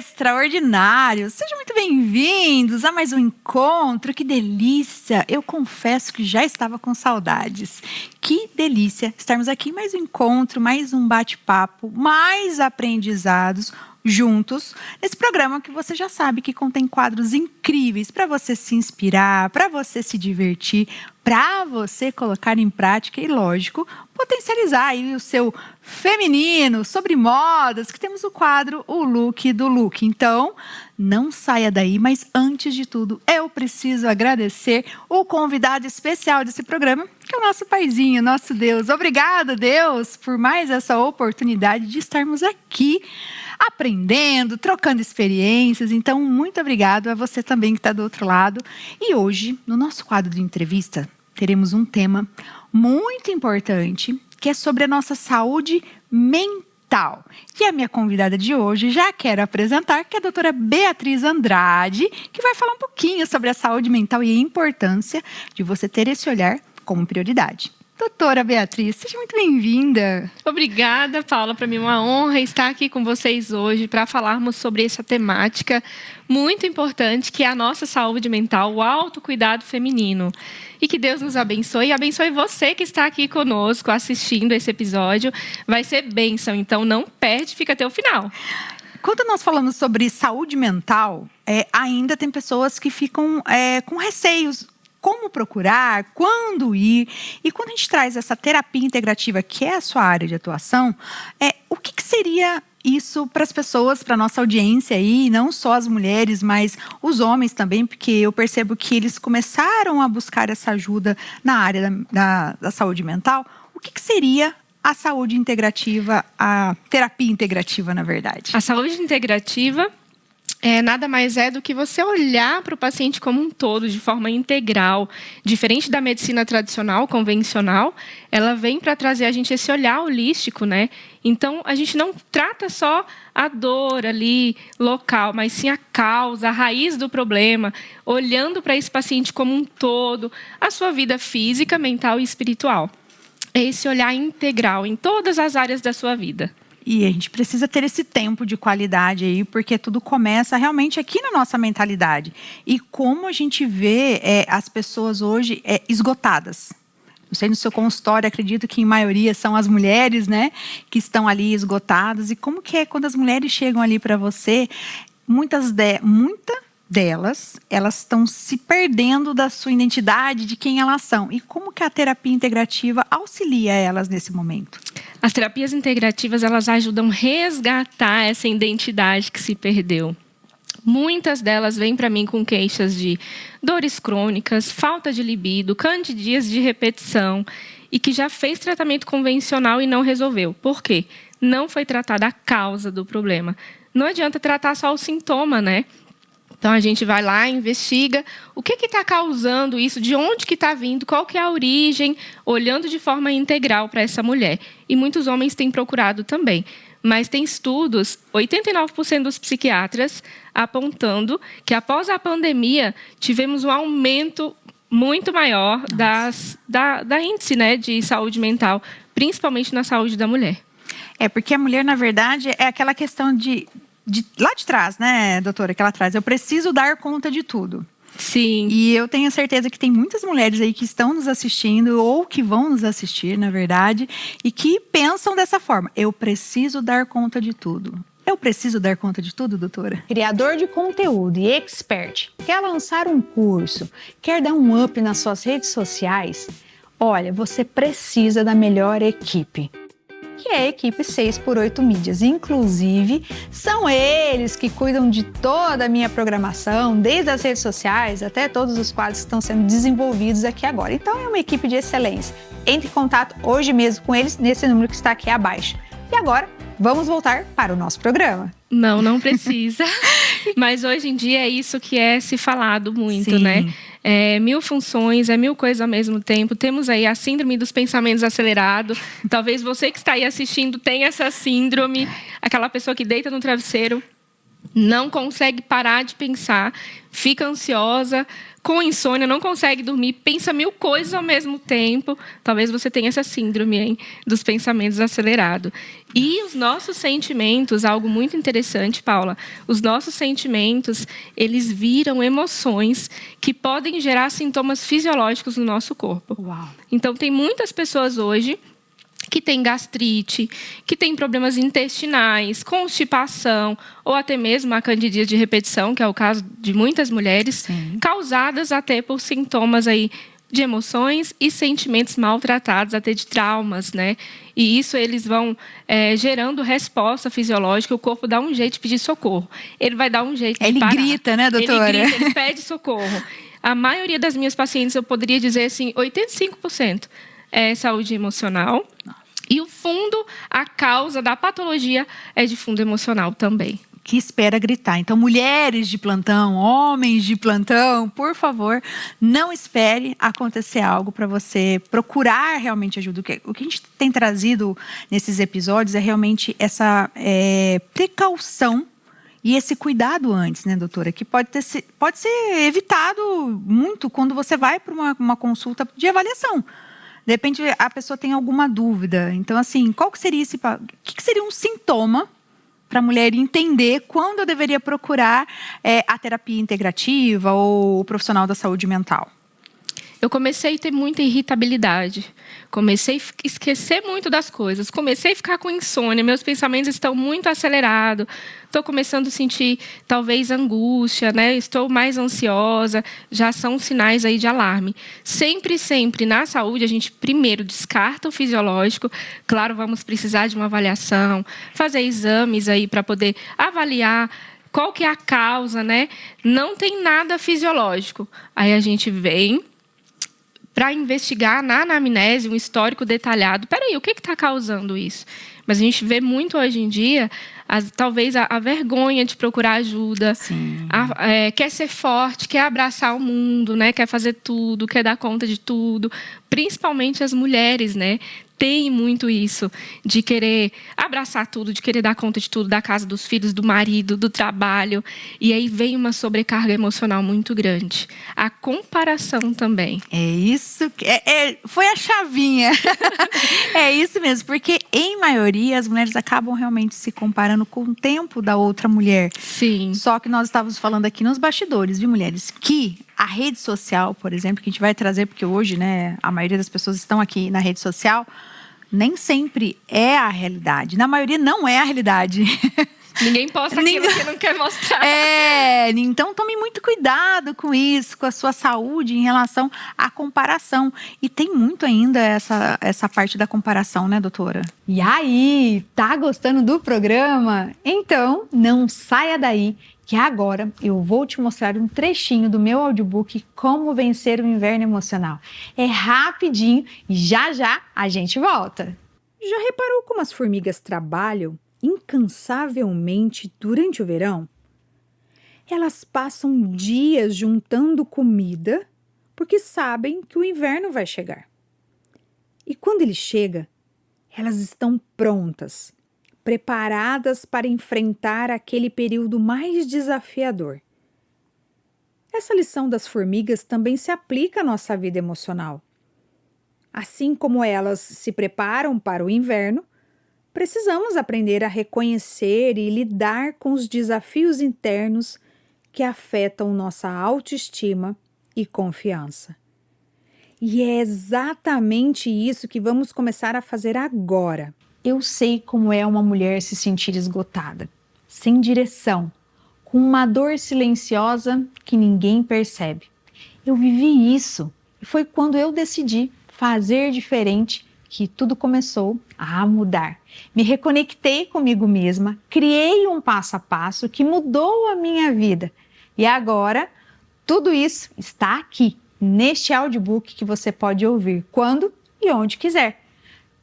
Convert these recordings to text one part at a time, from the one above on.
extraordinários! Sejam muito bem-vindos a mais um encontro. Que delícia! Eu confesso que já estava com saudades. Que delícia estarmos aqui, mais um encontro, mais um bate-papo, mais aprendizados juntos nesse programa que você já sabe que contém quadros incríveis para você se inspirar, para você se divertir, para você colocar em prática e, lógico, potencializar aí o seu feminino sobre modas, que temos o quadro O Look do Look. Então, não saia daí, mas antes de tudo, eu preciso agradecer o convidado especial desse programa, que é o nosso paizinho, nosso Deus. Obrigado, Deus, por mais essa oportunidade de estarmos aqui aprendendo, trocando experiências. Então, muito obrigado a você também que está do outro lado. E hoje, no nosso quadro de entrevista, teremos um tema muito importante, que é sobre a nossa saúde mental. E a minha convidada de hoje, já quero apresentar, que é a doutora Beatriz Andrade, que vai falar um pouquinho sobre a saúde mental e a importância de você ter esse olhar como prioridade. Doutora Beatriz, seja muito bem-vinda. Obrigada, Paula. Para mim é uma honra estar aqui com vocês hoje para falarmos sobre essa temática muito importante, que é a nossa saúde mental, o autocuidado feminino. E que Deus nos abençoe e abençoe você que está aqui conosco assistindo esse episódio. Vai ser bênção, então não perde, fica até o final. Quando nós falamos sobre saúde mental, ainda tem pessoas que ficam com receios. Como procurar, quando ir. E quando a gente traz essa terapia integrativa, que é a sua área de atuação, o que seria isso para as pessoas, para a nossa audiência aí, não só as mulheres, mas os homens também, porque eu percebo que eles começaram a buscar essa ajuda na área da saúde mental. O que seria a saúde integrativa, a terapia integrativa, na verdade? A saúde integrativa nada mais é do que você olhar para o paciente como um todo, de forma integral. Diferente da medicina tradicional, convencional, ela vem para trazer a gente esse olhar holístico, né? Então, a gente não trata só a dor ali, local, mas sim a causa, a raiz do problema, olhando para esse paciente como um todo, a sua vida física, mental e espiritual. É esse olhar integral em todas as áreas da sua vida. E a gente precisa ter esse tempo de qualidade aí, porque tudo começa realmente aqui na nossa mentalidade. E como a gente vê as pessoas hoje esgotadas. Não sei, no seu consultório, acredito que em maioria são as mulheres, né, que estão ali esgotadas. E como que é quando as mulheres chegam ali para você, muita delas, elas estão se perdendo da sua identidade, de quem elas são. E como que a terapia integrativa auxilia elas nesse momento? As terapias integrativas, elas ajudam a resgatar essa identidade que se perdeu. Muitas delas vêm para mim com queixas de dores crônicas, falta de libido, candidias de repetição e que já fez tratamento convencional e não resolveu. Por quê? Não foi tratada a causa do problema. Não adianta tratar só o sintoma, né? Então, a gente vai lá, investiga o que está causando isso, de onde que está vindo, qual que é a origem, olhando de forma integral para essa mulher. E muitos homens têm procurado também. Mas tem estudos, 89% dos psiquiatras apontando que após a pandemia tivemos um aumento muito maior da índice, né, de saúde mental, principalmente na saúde da mulher. Porque a mulher, na verdade, é aquela questão lá de trás, né, doutora, que ela traz. Eu preciso dar conta de tudo. Sim. E eu tenho certeza que tem muitas mulheres aí que estão nos assistindo ou que vão nos assistir, na verdade, e que pensam dessa forma. Eu preciso dar conta de tudo. Eu preciso dar conta de tudo, doutora? Criador de conteúdo e expert, quer lançar um curso, quer dar um up nas suas redes sociais? Olha, você precisa da melhor equipe, que é a equipe 6x8 Mídias. Inclusive, são eles que cuidam de toda a minha programação, desde as redes sociais até todos os quadros que estão sendo desenvolvidos aqui agora. Então, é uma equipe de excelência. Entre em contato hoje mesmo com eles nesse número que está aqui abaixo. E agora, vamos voltar para o nosso programa. Não precisa. Mas hoje em dia é isso que é se falado muito, Sim. né? 1000 funções, 1000 coisas ao mesmo tempo. Temos aí a síndrome dos pensamentos acelerados. Talvez você que está aí assistindo tenha essa síndrome. Aquela pessoa que deita no travesseiro, não consegue parar de pensar, fica ansiosa, com insônia, não consegue dormir, pensa 1000 coisas ao mesmo tempo. Talvez você tenha essa síndrome, hein, dos pensamentos acelerados. E os nossos sentimentos, algo muito interessante, Paula, os nossos sentimentos, eles viram emoções que podem gerar sintomas fisiológicos no nosso corpo. Uau. Então, tem muitas pessoas hoje que tem gastrite, que tem problemas intestinais, constipação, ou até mesmo a candidíase de repetição, que é o caso de muitas mulheres, Sim. causadas até por sintomas aí de emoções e sentimentos maltratados, até de traumas, né? E isso eles vão gerando resposta fisiológica, o corpo dá um jeito de pedir socorro. Ele vai dar um jeito de parar. Ele grita, né, doutora? Ele grita, ele pede socorro. A maioria das minhas pacientes, eu poderia dizer assim, 85% é saúde emocional. E o fundo, a causa da patologia é de fundo emocional também. Que espera gritar. Então, mulheres de plantão, homens de plantão, por favor, não espere acontecer algo para você procurar realmente ajuda. O que a gente tem trazido nesses episódios é realmente essa precaução e esse cuidado antes, né, doutora? Que pode ser evitado muito quando você vai para uma consulta de avaliação. De repente, a pessoa tem alguma dúvida. Então, assim, qual que seria o que seria um sintoma para a mulher entender quando eu deveria procurar a terapia integrativa ou o profissional da saúde mental? Eu comecei a ter muita irritabilidade, comecei a esquecer muito das coisas, comecei a ficar com insônia, meus pensamentos estão muito acelerados, estou começando a sentir talvez angústia, né? Estou mais ansiosa, já são sinais aí de alarme. Sempre na saúde a gente primeiro descarta o fisiológico, claro, vamos precisar de uma avaliação, fazer exames aí para poder avaliar qual que é a causa, né? Não tem nada fisiológico, aí a gente vem para investigar na anamnese um histórico detalhado. Peraí, o que está causando isso? Mas a gente vê muito hoje em dia, talvez a vergonha de procurar ajuda, quer ser forte, quer abraçar o mundo, né? Quer fazer tudo, quer dar conta de tudo. Principalmente as mulheres, né? Tem muito isso de querer abraçar tudo, de querer dar conta de tudo, da casa, dos filhos, do marido, do trabalho. E aí vem uma sobrecarga emocional muito grande. A comparação também. É isso. Foi a chavinha. É isso mesmo. Porque, em maioria, as mulheres acabam realmente se comparando com o tempo da outra mulher. Sim. Só que nós estávamos falando aqui nos bastidores, viu, mulheres? Que a rede social, por exemplo, que a gente vai trazer, porque hoje, né, a maioria das pessoas estão aqui na rede social, nem sempre é a realidade. Na maioria, não é a realidade. Ninguém posta aquilo que não quer mostrar. Então tome muito cuidado com isso, com a sua saúde em relação à comparação. E tem muito ainda essa parte da comparação, né, doutora? E aí, tá gostando do programa? Então, não saia daí, que agora eu vou te mostrar um trechinho do meu audiobook Como Vencer o Inverno Emocional. É rapidinho e já a gente volta. Já reparou como as formigas trabalham incansavelmente durante o verão? Elas passam dias juntando comida porque sabem que o inverno vai chegar. E quando ele chega, elas estão prontas, preparadas para enfrentar aquele período mais desafiador. Essa lição das formigas também se aplica à nossa vida emocional. Assim como elas se preparam para o inverno, precisamos aprender a reconhecer e lidar com os desafios internos que afetam nossa autoestima e confiança. E é exatamente isso que vamos começar a fazer agora. Eu sei como é uma mulher se sentir esgotada, sem direção, com uma dor silenciosa que ninguém percebe. Eu vivi isso e foi quando eu decidi fazer diferente que tudo começou a mudar. Me reconectei comigo mesma, criei um passo a passo que mudou a minha vida. E agora, tudo isso está aqui, neste audiobook que você pode ouvir quando e onde quiser.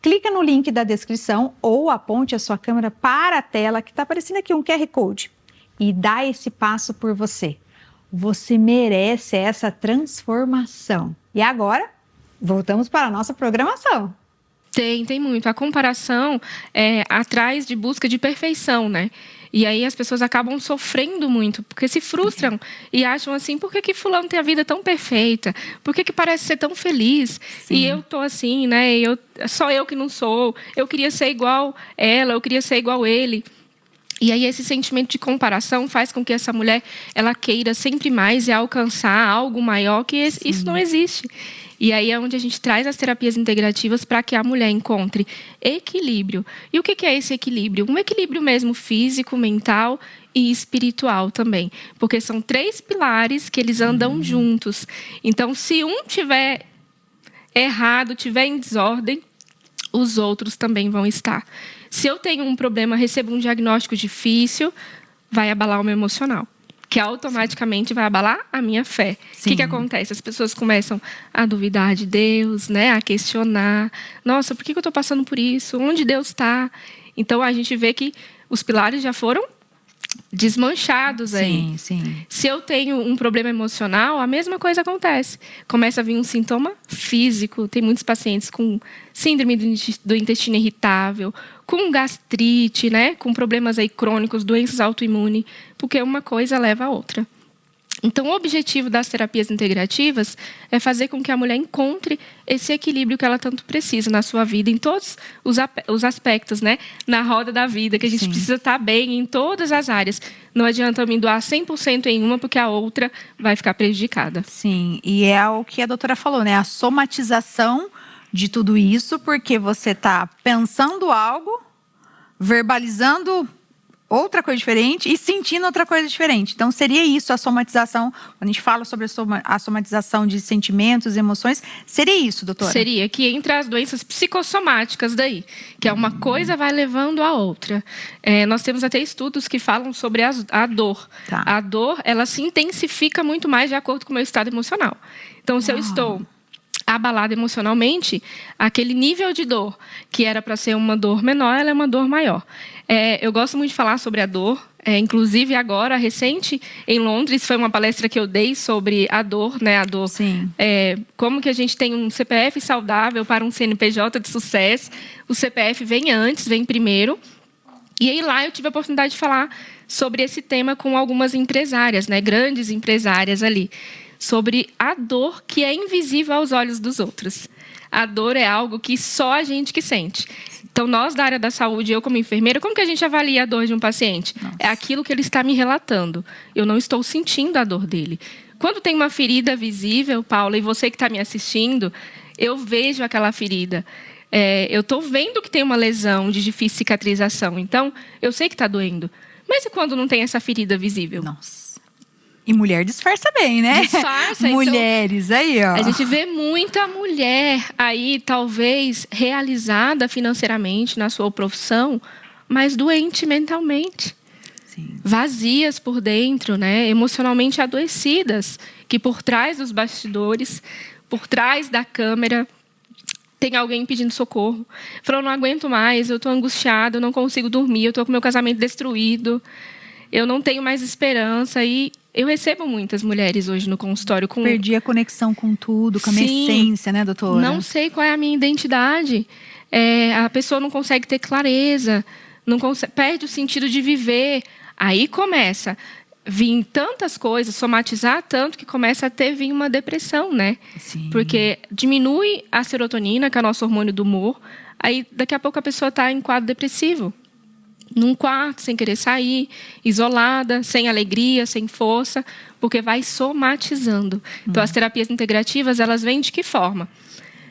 Clica no link da descrição ou aponte a sua câmera para a tela que está aparecendo aqui um QR Code e dá esse passo por você. Você merece essa transformação. E agora, voltamos para a nossa programação. Tem muito. A comparação é atrás de busca de perfeição, né? E aí as pessoas acabam sofrendo muito, porque se frustram e acham assim, por que fulano tem a vida tão perfeita? Por que parece ser tão feliz? Sim. E eu tô assim, né? Só eu que não sou. Eu queria ser igual ela, eu queria ser igual ele. E aí esse sentimento de comparação faz com que essa mulher ela queira sempre mais e alcançar algo maior, que isso não existe. E aí é onde a gente traz as terapias integrativas para que a mulher encontre equilíbrio. E o que é esse equilíbrio? Um equilíbrio mesmo físico, mental e espiritual também. Porque são 3 pilares que eles andam juntos. Então, se um tiver errado, tiver em desordem, os outros também vão estar. Se eu tenho um problema, recebo um diagnóstico difícil, vai abalar o meu emocional, que automaticamente vai abalar a minha fé. O que acontece? As pessoas começam a duvidar de Deus, né? A questionar. Nossa, por que eu estou passando por isso? Onde Deus está? Então, a gente vê que os pilares já foram desmanchados aí. Sim. Se eu tenho um problema emocional, a mesma coisa acontece. Começa a vir um sintoma físico. Tem muitos pacientes com síndrome do intestino irritável, com gastrite, né? Com problemas aí crônicos, doenças autoimunes, porque uma coisa leva a outra. Então, o objetivo das terapias integrativas é fazer com que a mulher encontre esse equilíbrio que ela tanto precisa na sua vida, em todos os aspectos, né? Na roda da vida, que a gente precisa estar bem em todas as áreas. Não adianta eu me doar 100% em uma, porque a outra vai ficar prejudicada. Sim, e é o que a doutora falou, né? A somatização de tudo isso, porque você está pensando algo, verbalizando outra coisa diferente e sentindo outra coisa diferente. Então, seria isso a somatização. Quando a gente fala sobre a somatização de sentimentos, emoções, seria isso, doutora? Seria, que entra as doenças psicossomáticas daí, que é uma coisa vai levando a outra. Nós temos até estudos que falam sobre a dor. Tá. A dor, ela se intensifica muito mais de acordo com o meu estado emocional. Então, se eu estou abalada emocionalmente, aquele nível de dor que era para ser uma dor menor, ela é uma dor maior. Eu gosto muito de falar sobre a dor. Inclusive, agora, recente, em Londres, foi uma palestra que eu dei sobre a dor, né? A dor. Sim. Como que a gente tem um CPF saudável para um CNPJ de sucesso. O CPF vem antes, vem primeiro. E aí lá eu tive a oportunidade de falar sobre esse tema com algumas empresárias, né? Grandes empresárias ali. Sobre a dor que é invisível aos olhos dos outros. A dor é algo que só a gente que sente. Então, nós da área da saúde, eu como enfermeira, como que a gente avalia a dor de um paciente? Nossa. É aquilo que ele está me relatando. Eu não estou sentindo a dor dele. Quando tem uma ferida visível, Paula, e você que está me assistindo, eu vejo aquela ferida. Eu estou vendo que tem uma lesão de difícil cicatrização. Então, eu sei que está doendo. Mas e quando não tem essa ferida visível? Nossa. E mulher disfarça bem, né? Disfarça. Mulheres, então, aí, ó. A gente vê muita mulher aí, talvez, realizada financeiramente na sua profissão, mas doente mentalmente. Sim. Vazias por dentro, né? Emocionalmente adoecidas, que por trás dos bastidores, por trás da câmera, tem alguém pedindo socorro. Falou, não aguento mais, eu estou angustiada, eu não consigo dormir, eu estou com meu casamento destruído, eu não tenho mais esperança. E eu recebo muitas mulheres hoje no consultório com... Perdi a conexão com tudo, com a minha essência, né, doutora? Não sei qual é a minha identidade. A pessoa não consegue ter clareza, perde o sentido de viver. Aí começa a vir tantas coisas, somatizar tanto que começa a vir uma depressão, né? Sim. Porque diminui a serotonina, que é o nosso hormônio do humor. Aí daqui a pouco a pessoa está em quadro depressivo. Num quarto, sem querer sair, isolada, sem alegria, sem força, porque vai somatizando. Então, as terapias integrativas, elas vêm de que forma?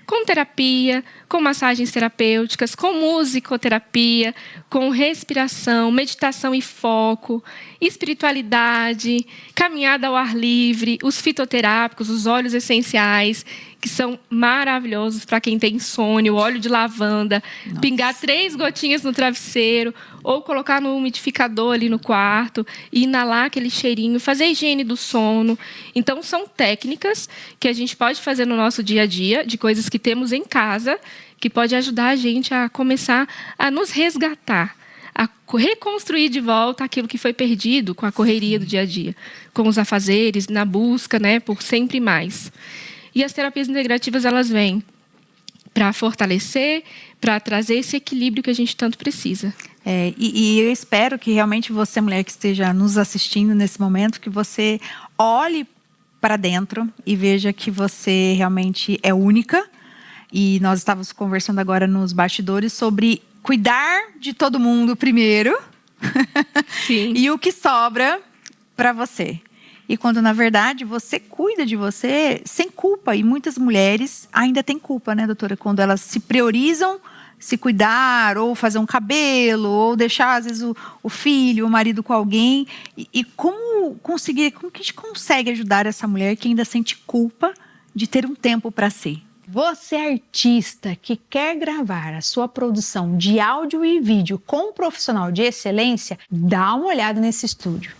Com terapia, com massagens terapêuticas, com musicoterapia, com respiração, meditação e foco, espiritualidade, caminhada ao ar livre, os fitoterápicos, os óleos essenciais, que são maravilhosos para quem tem insônia, o óleo de lavanda, pingar 3 gotinhas no travesseiro, ou colocar no umidificador ali no quarto, e inalar aquele cheirinho, fazer a higiene do sono. Então, são técnicas que a gente pode fazer no nosso dia a dia, de coisas que temos em casa, que pode ajudar a gente a começar a nos resgatar, a reconstruir de volta aquilo que foi perdido com a correria do dia a dia, com os afazeres, na busca, né, por sempre mais. E as terapias integrativas, elas vêm para fortalecer, para trazer esse equilíbrio que a gente tanto precisa. E eu espero que realmente você, mulher que esteja nos assistindo nesse momento, que você olhe para dentro e veja que você realmente é única. E nós estávamos conversando agora nos bastidores sobre cuidar de todo mundo primeiro. Sim. E o que sobra para você. E quando, na verdade, você cuida de você sem culpa. E muitas mulheres ainda têm culpa, né, doutora? Quando elas se priorizam, se cuidar, ou fazer um cabelo, ou deixar, às vezes, o filho, o marido com alguém. E como que a gente consegue ajudar essa mulher que ainda sente culpa de ter um tempo para si? Você, artista que quer gravar a sua produção de áudio e vídeo com um profissional de excelência, dá uma olhada nesse estúdio.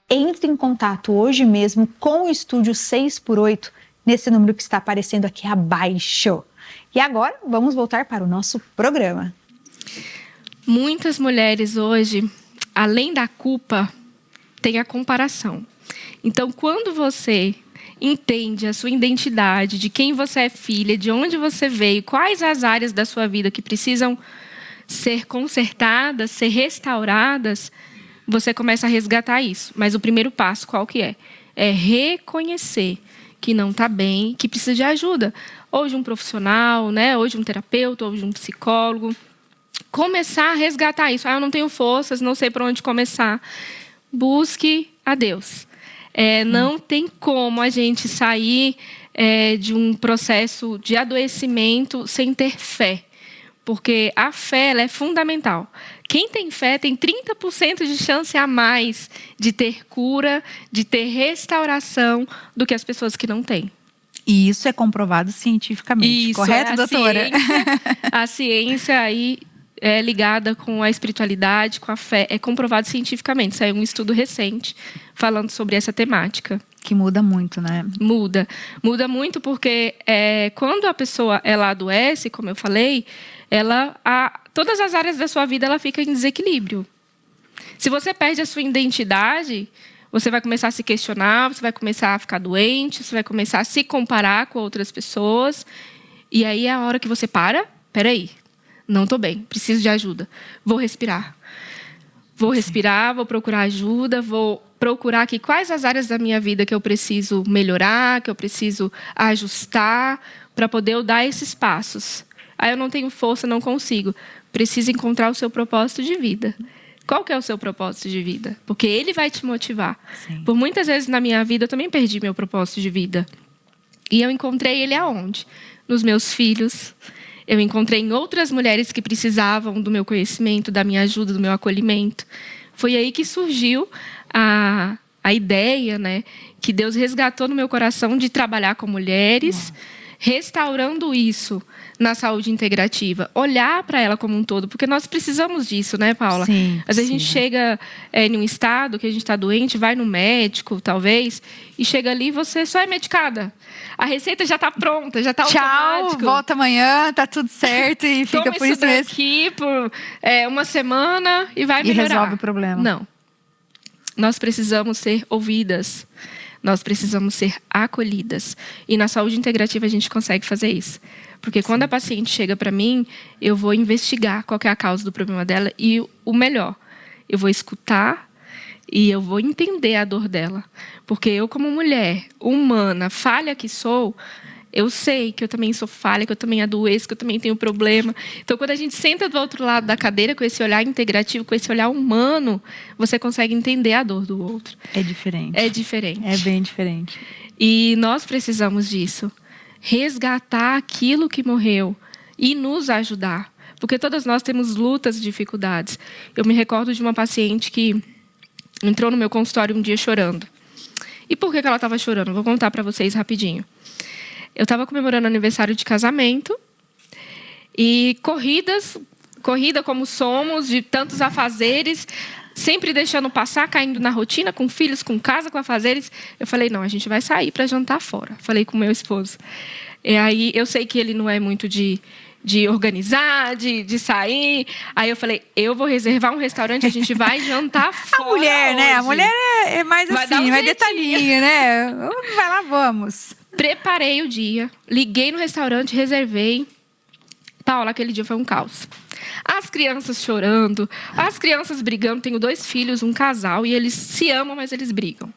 Entre em contato hoje mesmo com o Estúdio 6x8, nesse número que está aparecendo aqui abaixo. E agora, vamos voltar para o nosso programa. Muitas mulheres hoje, além da culpa, têm a comparação. Então, quando você entende a sua identidade, de quem você é filha, de onde você veio, quais as áreas da sua vida que precisam ser consertadas, ser restauradas, você começa a resgatar isso. Mas o primeiro passo, qual que é? É reconhecer que não está bem, que precisa de ajuda. Ou de um profissional, né? Ou de um terapeuta, ou de um psicólogo. Começar a resgatar isso. Eu não tenho forças, não sei por onde começar. Busque a Deus. Não tem como a gente sair de um processo de adoecimento sem ter fé. Porque a fé ela é fundamental. Quem tem fé tem 30% de chance a mais de ter cura, de ter restauração do que as pessoas que não têm. E isso é comprovado cientificamente, isso, correto, doutora? A ciência aí é ligada com a espiritualidade, com a fé, é comprovado cientificamente. Saiu um estudo recente falando sobre essa temática. Que muda muito, né? Muda muito porque quando a pessoa ela adoece, como eu falei, todas as áreas da sua vida ela fica em desequilíbrio. Se você perde a sua identidade, você vai começar a se questionar, você vai começar a ficar doente, você vai começar a se comparar com outras pessoas. E aí é a hora que você peraí, não estou bem, preciso de ajuda. Vou respirar. Vou procurar ajuda, vou procurar aqui quais as áreas da minha vida que eu preciso melhorar, que eu preciso ajustar, para poder eu dar esses passos. Aí eu não tenho força, não consigo. Preciso encontrar o seu propósito de vida. Qual que é o seu propósito de vida? Porque ele vai te motivar. Sim. Por muitas vezes na minha vida eu também perdi meu propósito de vida. E eu encontrei ele aonde? Nos meus filhos. Eu encontrei em outras mulheres que precisavam do meu conhecimento, da minha ajuda, do meu acolhimento. Foi aí que surgiu a ideia, né, que Deus resgatou no meu coração de trabalhar com mulheres, restaurando isso na saúde integrativa. Olhar para ela como um todo, porque nós precisamos disso, né, Paula? Sim, Às vezes a gente chega em um estado que a gente está doente, vai no médico, talvez, e chega ali e você só é medicada. A receita já está pronta, já está automático. Tchau, volta amanhã, tá tudo certo e fica por isso mesmo. Aqui por uma semana e vai melhorar. E resolve o problema. Não. Nós precisamos ser ouvidas. Nós precisamos ser acolhidas. E na saúde integrativa a gente consegue fazer isso. Porque quando a paciente chega para mim, eu vou investigar qual que é a causa do problema dela e o melhor, eu vou escutar e eu vou entender a dor dela. Porque eu, como mulher humana, falha que sou, eu sei que eu também sou falha, que eu também adoeço, que eu também tenho problema. Então, quando a gente senta do outro lado da cadeira com esse olhar integrativo, com esse olhar humano, você consegue entender a dor do outro. É diferente. É diferente. É bem diferente. E nós precisamos disso. Resgatar aquilo que morreu e nos ajudar. Porque todas nós temos lutas e dificuldades. Eu me recordo de uma paciente que entrou no meu consultório um dia chorando. E por que ela estava chorando? Vou contar para vocês rapidinho. Eu estava comemorando aniversário de casamento e corrida como somos, de tantos afazeres, sempre deixando passar, caindo na rotina, com filhos, com casa, com afazeres. Eu falei, não, a gente vai sair para jantar fora. Falei com meu esposo. E aí, eu sei que ele não é muito de organizar, de sair. Aí eu falei, eu vou reservar um restaurante, a gente vai jantar fora A mulher, né? A hoje. mulher é mais Vai dar assim, um mais jeitinho. detalhinho, né? Vai lá, vamos. Preparei o dia, liguei no restaurante, reservei. Paula, aquele dia foi um caos. As crianças chorando, as crianças brigando. Tenho 2 filhos, um casal, e eles se amam, mas eles brigam.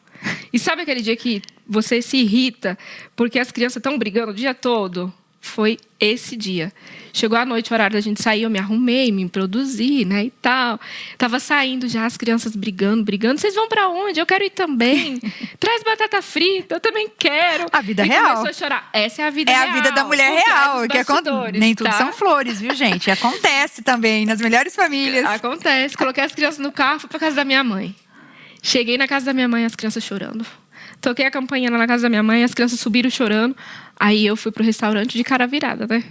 E sabe aquele dia que você se irrita porque as crianças estão brigando o dia todo? Foi esse dia. Chegou a noite, o horário da gente sair, eu me arrumei, me produzi, né, e tal. Tava saindo já, as crianças brigando. Vocês vão pra onde? Eu quero ir também. Traz batata frita, eu também quero. A vida e real. Começou a chorar. Essa é a vida É real. a vida da mulher por trás real. dos Que bastidores, nem tudo tá? são flores, viu, gente? Acontece também nas melhores famílias. Acontece. Coloquei as crianças no carro, fui pra casa da minha mãe. Cheguei na casa da minha mãe, as crianças chorando. Toquei a campainha lá na casa da minha mãe, as crianças subiram chorando. Aí eu fui pro restaurante de cara virada, né?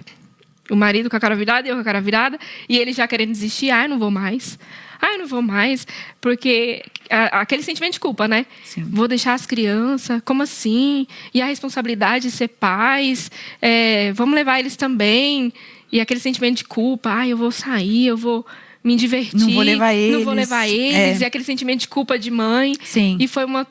O marido com a cara virada, eu com a cara virada. E ele já querendo desistir. Ai, não vou mais. Ai, não vou mais. Porque aquele sentimento de culpa, né? Sim. Vou deixar as crianças. Como assim? E a responsabilidade de ser pais. Vamos levar eles também. E aquele sentimento de culpa. Ai, eu vou sair, eu vou me divertir. Não vou levar eles. Não vou levar eles. E aquele sentimento de culpa de mãe. Sim. E foi uma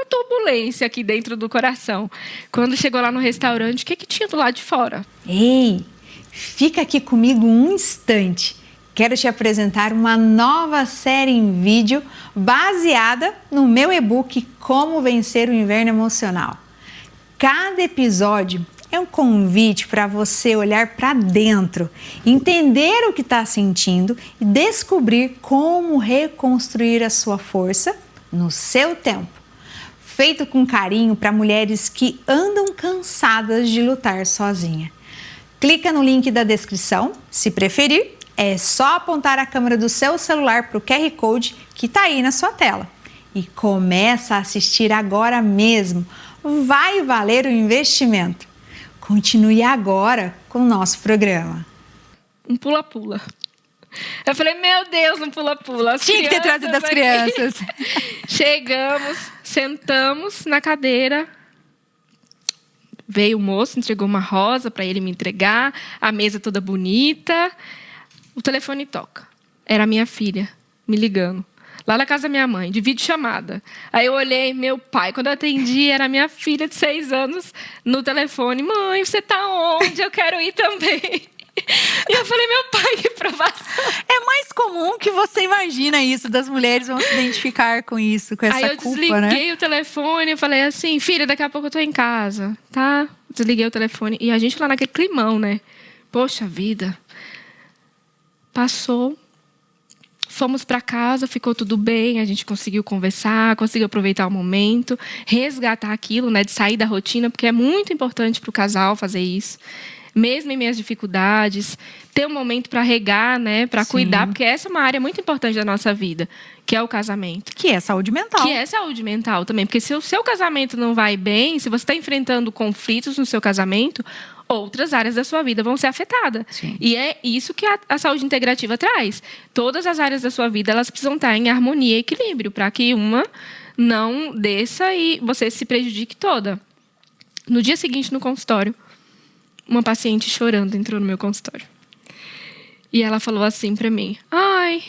turbulência aqui dentro do coração. Quando chegou lá no restaurante, o que tinha do lado de fora? Ei, fica aqui comigo um instante. Quero te apresentar uma nova série em vídeo baseada no meu e-book Como Vencer o Inverno Emocional. Cada episódio é um convite para você olhar para dentro, entender o que está sentindo e descobrir como reconstruir a sua força no seu tempo. Feito com carinho para mulheres que andam cansadas de lutar sozinha. Clica no link da descrição, se preferir, é só apontar a câmera do seu celular para o QR Code que está aí na sua tela. E começa a assistir agora mesmo, vai valer o investimento. Continue agora com o nosso programa. Um pula-pula. Eu falei, meu Deus, um pula-pula. Tinha que ter trazido as crianças. Chegamos, sentamos na cadeira. Veio o moço, entregou uma rosa para ele me entregar. A mesa toda bonita. O telefone toca. Era a minha filha me ligando. Lá na casa da minha mãe, de videochamada. Aí eu olhei, meu pai, quando eu atendi, era minha filha de 6 anos no telefone. Mãe, você tá onde? Eu quero ir também. E eu falei, meu pai, que provação. É mais comum que você imagina isso, das mulheres vão se identificar com isso, com essa Aí eu culpa, desliguei né? o telefone e falei assim, filha, daqui a pouco eu tô em casa, tá? Desliguei o telefone. E a gente lá naquele climão, né? Poxa vida. Passou. Fomos para casa, ficou tudo bem, a gente conseguiu conversar, conseguiu aproveitar o momento, resgatar aquilo, né? De sair da rotina, porque é muito importante para o casal fazer isso. Mesmo em minhas dificuldades, ter um momento para regar, né, para cuidar, porque essa é uma área muito importante da nossa vida, que é o casamento. Que é saúde mental. Que é saúde mental também, porque se o seu casamento não vai bem, se você está enfrentando conflitos no seu casamento, outras áreas da sua vida vão ser afetadas. Sim. E é isso que a saúde integrativa traz. Todas as áreas da sua vida, elas precisam estar em harmonia e equilíbrio, para que uma não desça e você se prejudique toda. No dia seguinte, no consultório, uma paciente chorando entrou no meu consultório. E ela falou assim para mim, ai,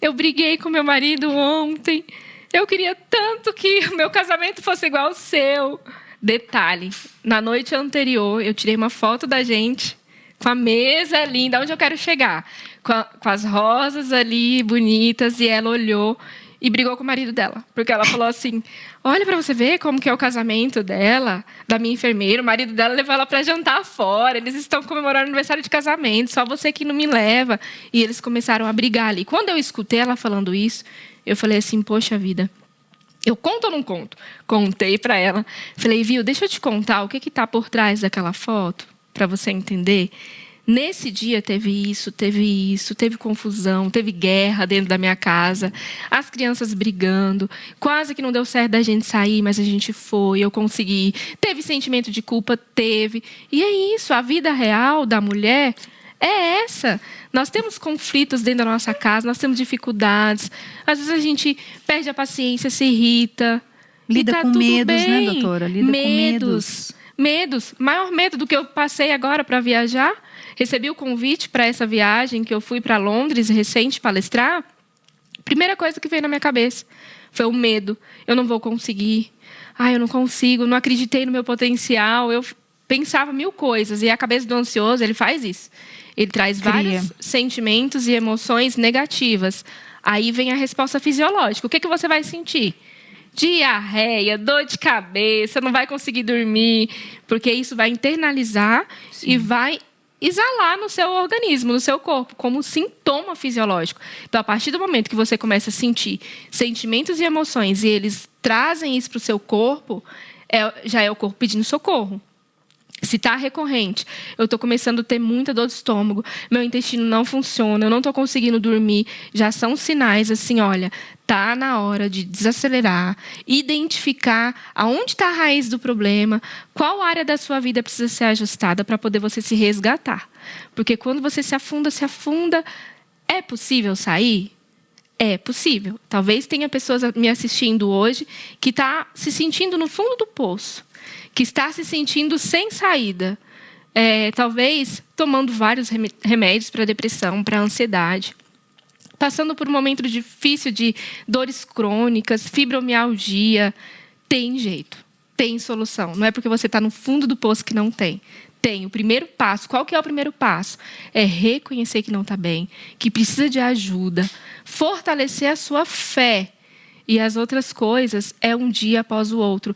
eu briguei com meu marido ontem, eu queria tanto que o meu casamento fosse igual ao seu. Detalhe, na noite anterior, eu tirei uma foto da gente com a mesa linda, onde eu quero chegar, com as rosas ali bonitas, e ela olhou e brigou com o marido dela, porque ela falou assim, olha para você ver como que é o casamento dela, da minha enfermeira, o marido dela levou ela para jantar fora, eles estão comemorando o aniversário de casamento, só você que não me leva. E eles começaram a brigar ali. Quando eu escutei ela falando isso, eu falei assim, poxa vida, eu conto ou não conto? Contei para ela, falei, viu, deixa eu te contar o que está por trás daquela foto, para você entender. Nesse dia teve teve confusão, teve guerra dentro da minha casa, as crianças brigando, quase que não deu certo da gente sair, mas a gente foi, eu consegui. Teve sentimento de culpa? Teve. E é isso, a vida real da mulher é essa. Nós temos conflitos dentro da nossa casa, nós temos dificuldades. Às vezes a gente perde a paciência, se irrita. Lida e tá com tudo medos, bem. né, doutora? Lida com medos. Medos. Maior medo do que eu passei agora para viajar. Recebi o convite para essa viagem, que eu fui para Londres recente palestrar. Primeira coisa que veio na minha cabeça foi o medo. Eu não vou conseguir. Eu não consigo, não acreditei no meu potencial. Eu pensava mil coisas. E a cabeça do ansioso, ele faz isso. Ele traz vários sentimentos e emoções negativas. Aí vem a resposta fisiológica. O que você vai sentir? Diarreia, dor de cabeça, não vai conseguir dormir. Porque isso vai internalizar e vai exalar no seu organismo, no seu corpo, como sintoma fisiológico. Então, a partir do momento que você começa a sentir sentimentos e emoções e eles trazem isso para o seu corpo, já é o corpo pedindo socorro. Se está recorrente, eu estou começando a ter muita dor de estômago, meu intestino não funciona, eu não estou conseguindo dormir, já são sinais assim, olha, está na hora de desacelerar, identificar aonde está a raiz do problema, qual área da sua vida precisa ser ajustada para poder você se resgatar. Porque quando você se afunda, é possível sair? É possível. Talvez tenha pessoas me assistindo hoje que está se sentindo no fundo do poço, que está se sentindo sem saída. Talvez tomando vários remédios para depressão, para ansiedade. Passando por um momento difícil de dores crônicas, fibromialgia. Tem jeito, tem solução. Não é porque você está no fundo do poço que não tem. Tem. O primeiro passo, qual que é o primeiro passo? É reconhecer que não está bem, que precisa de ajuda, fortalecer a sua fé. E as outras coisas é um dia após o outro.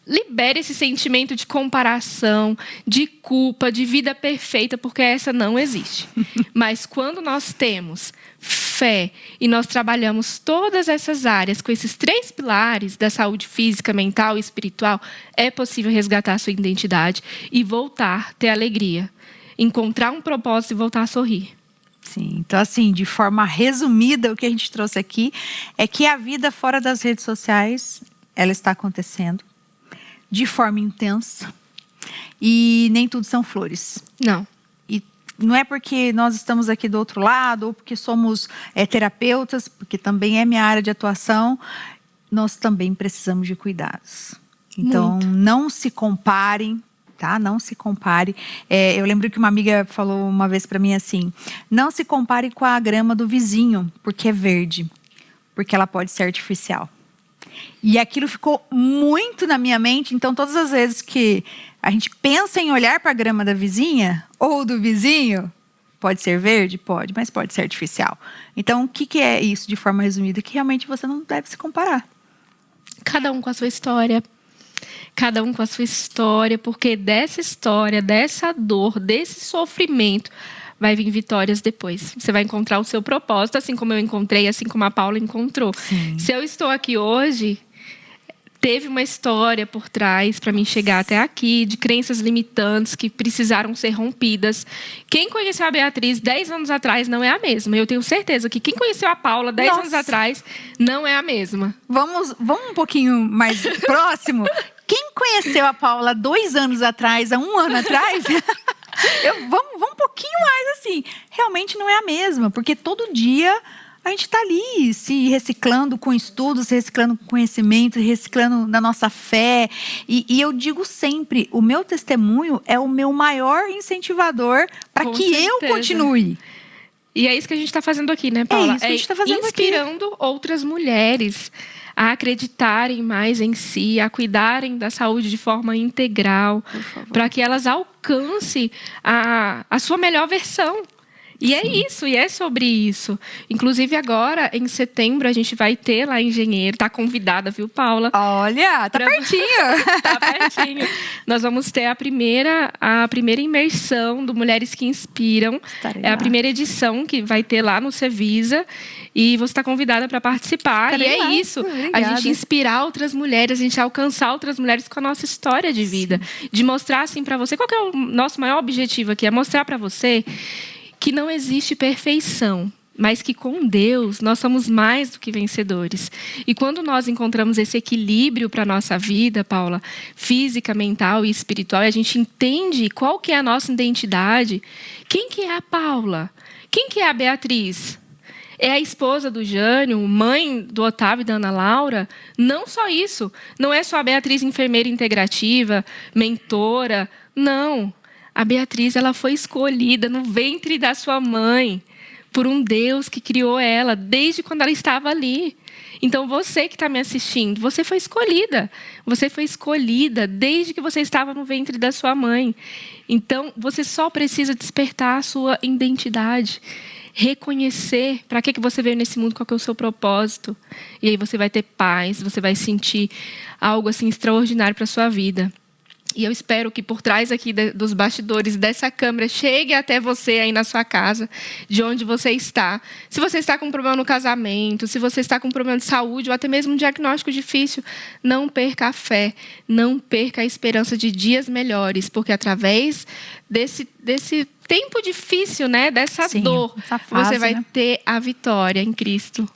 Libere esse sentimento de comparação, de culpa, de vida perfeita, porque essa não existe. Mas quando nós temos fé e nós trabalhamos todas essas áreas com esses 3 pilares da saúde física, mental e espiritual, é possível resgatar a sua identidade e voltar a ter alegria. Encontrar um propósito e voltar a sorrir. Sim, então assim, de forma resumida, o que a gente trouxe aqui é que a vida fora das redes sociais, ela está acontecendo de forma intensa e nem tudo são flores. Não. E não é porque nós estamos aqui do outro lado ou porque somos terapeutas, porque também é minha área de atuação, nós também precisamos de cuidados. Então, não se comparem, tá? Não se compare. Eu lembro que uma amiga falou uma vez para mim assim, não se compare com a grama do vizinho, porque é verde, porque ela pode ser artificial. E aquilo ficou muito na minha mente. Então, todas as vezes que a gente pensa em olhar para a grama da vizinha ou do vizinho, pode ser verde? Pode, mas pode ser artificial. Então, o que é isso, de forma resumida? Que realmente você não deve se comparar. Cada um com a sua história. Cada um com a sua história, porque dessa história, dessa dor, desse sofrimento, vai vir vitórias depois. Você vai encontrar o seu propósito, assim como eu encontrei, assim como a Paula encontrou. Sim. Se eu estou aqui hoje, teve uma história por trás para mim chegar até aqui, de crenças limitantes que precisaram ser rompidas. Quem conheceu a Beatriz 10 anos atrás não é a mesma. Eu tenho certeza que quem conheceu a Paula 10 anos atrás não é a mesma. Vamos um pouquinho mais próximo. Quem conheceu a Paula 2 anos atrás, há 1 ano atrás... Vamos um pouquinho mais assim. Realmente não é a mesma, porque todo dia a gente está ali se reciclando com estudos, se reciclando com conhecimento, reciclando na nossa fé. E eu digo sempre, o meu testemunho é o meu maior incentivador para que eu continue. E é isso que a gente está fazendo aqui, né, Paula? É isso que a gente está fazendo inspirando aqui. Outras mulheres a acreditarem mais em si, a cuidarem da saúde de forma integral, para que elas alcancem a sua melhor versão. E é isso, e é sobre isso. Inclusive agora, em setembro, a gente vai ter lá em Engenheiro. Tá convidada, viu, Paula? Olha, tá pertinho. Tá pertinho. Nós vamos ter a primeira imersão do Mulheres que Inspiram. Estarei a lá. primeira edição que vai ter lá no Cevisa. E você está convidada para participar. Estarei e é lá. isso. Obrigada. A gente inspirar outras mulheres, a gente alcançar outras mulheres com a nossa história de vida. Sim. De mostrar assim para você. Qual que é o nosso maior objetivo aqui? É mostrar para você que não existe perfeição, mas que com Deus nós somos mais do que vencedores. E quando nós encontramos esse equilíbrio para a nossa vida, Paula, física, mental e espiritual, e a gente entende qual que é a nossa identidade, quem que é a Paula? Quem que é a Beatriz? é a esposa do Jânio, mãe do Otávio e da Ana Laura. Não só isso. Não é só a Beatriz enfermeira integrativa, mentora. Não. A Beatriz, ela foi escolhida no ventre da sua mãe por um Deus que criou ela desde quando ela estava ali. Então, você que está me assistindo, você foi escolhida. Você foi escolhida desde que você estava no ventre da sua mãe. Então, você só precisa despertar a sua identidade. Reconhecer para que você veio nesse mundo, qual que é o seu propósito. E aí você vai ter paz, você vai sentir algo assim extraordinário para a sua vida. E eu espero que por trás aqui dos bastidores dessa câmera chegue até você aí na sua casa, de onde você está. Se você está com um problema no casamento, se você está com um problema de saúde ou até mesmo um diagnóstico difícil, não perca a fé, não perca a esperança de dias melhores, porque através desse tempo difícil, né, dessa dor, essa fase, você vai ter a vitória em Cristo.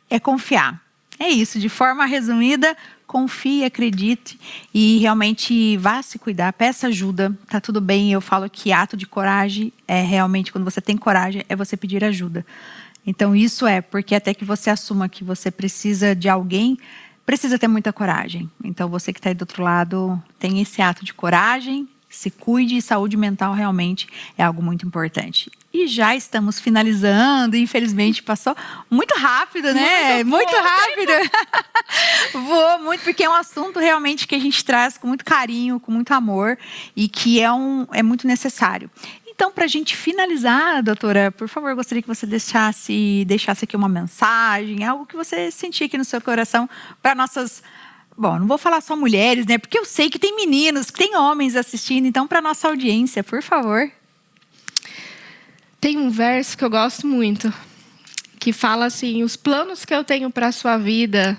É confiar. É isso, de forma resumida, confie, acredite e realmente vá se cuidar, peça ajuda, tá tudo bem. Eu falo que ato de coragem é realmente, quando você tem coragem, é você pedir ajuda. Então isso porque até que você assuma que você precisa de alguém, precisa ter muita coragem. Então você que está aí do outro lado, tem esse ato de coragem, se cuide, e saúde mental realmente é algo muito importante. E já estamos finalizando, infelizmente passou muito rápido, né? Muito rápido. Voou muito, porque é um assunto realmente que a gente traz com muito carinho, com muito amor e que é muito necessário. Então, para a gente finalizar, doutora, por favor, eu gostaria que você deixasse aqui uma mensagem, algo que você sentia aqui no seu coração para nossas... Bom, não vou falar só mulheres, né? Porque eu sei que tem meninos, que tem homens assistindo. Então, para nossa audiência, por favor. Tem um verso que eu gosto muito, que fala assim: os planos que eu tenho para a sua vida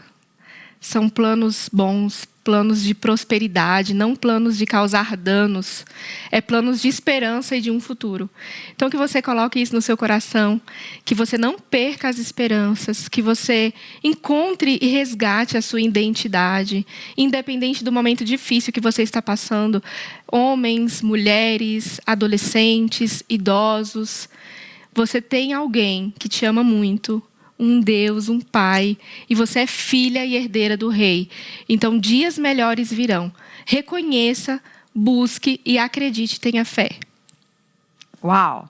são planos bons, planos de prosperidade, não planos de causar danos. É planos de esperança e de um futuro. Então, que você coloque isso no seu coração, que você não perca as esperanças, que você encontre e resgate a sua identidade, independente do momento difícil que você está passando. Homens, mulheres, adolescentes, idosos. Você tem alguém que te ama muito, um Deus, um Pai, e você é filha e herdeira do Rei. Então, dias melhores virão. Reconheça, busque e acredite, tenha fé. Uau!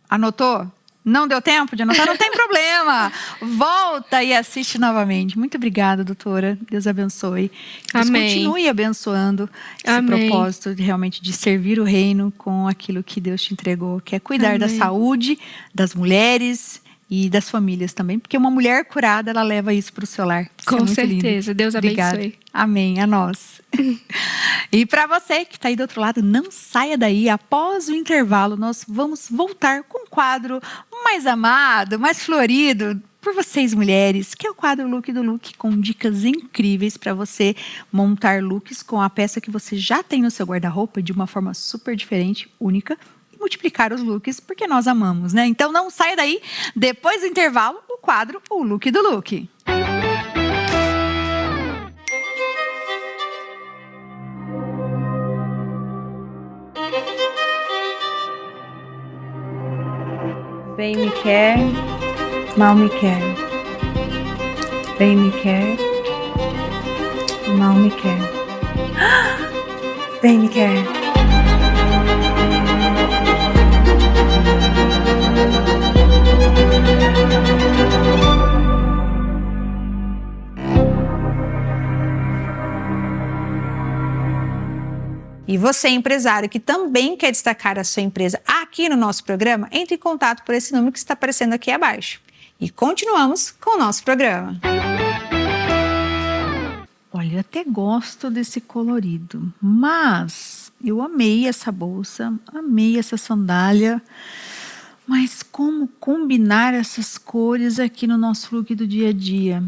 Anotou? Não deu tempo de anotar? Não tem problema. Volta e assiste novamente. Muito obrigada, doutora. Deus abençoe. Deus continue abençoando esse propósito realmente de servir o reino com aquilo que Deus te entregou, que é cuidar da saúde das mulheres e das famílias também, porque uma mulher curada, ela leva isso para o seu lar. Isso com certeza. Lindo. Deus abençoe. Obrigada. Amém. A nós. E para você que está aí do outro lado, não saia daí. Após o intervalo, nós vamos voltar com um quadro mais amado, mais florido por vocês mulheres, que é o quadro Look do Look, com dicas incríveis para você montar looks com a peça que você já tem no seu guarda-roupa de uma forma super diferente, única, multiplicar os looks, porque nós amamos, né? Então não saia daí. Depois do intervalo, o quadro O Look do Look. Bem me quer, mal me quer. Bem me quer, mal me quer. Bem me quer. E você, empresário, que também quer destacar a sua empresa aqui no nosso programa, entre em contato por esse número que está aparecendo aqui abaixo. E continuamos com o nosso programa. Olha, eu até gosto desse colorido, mas eu amei essa bolsa, amei essa sandália. Mas como combinar essas cores aqui no nosso look do dia a dia?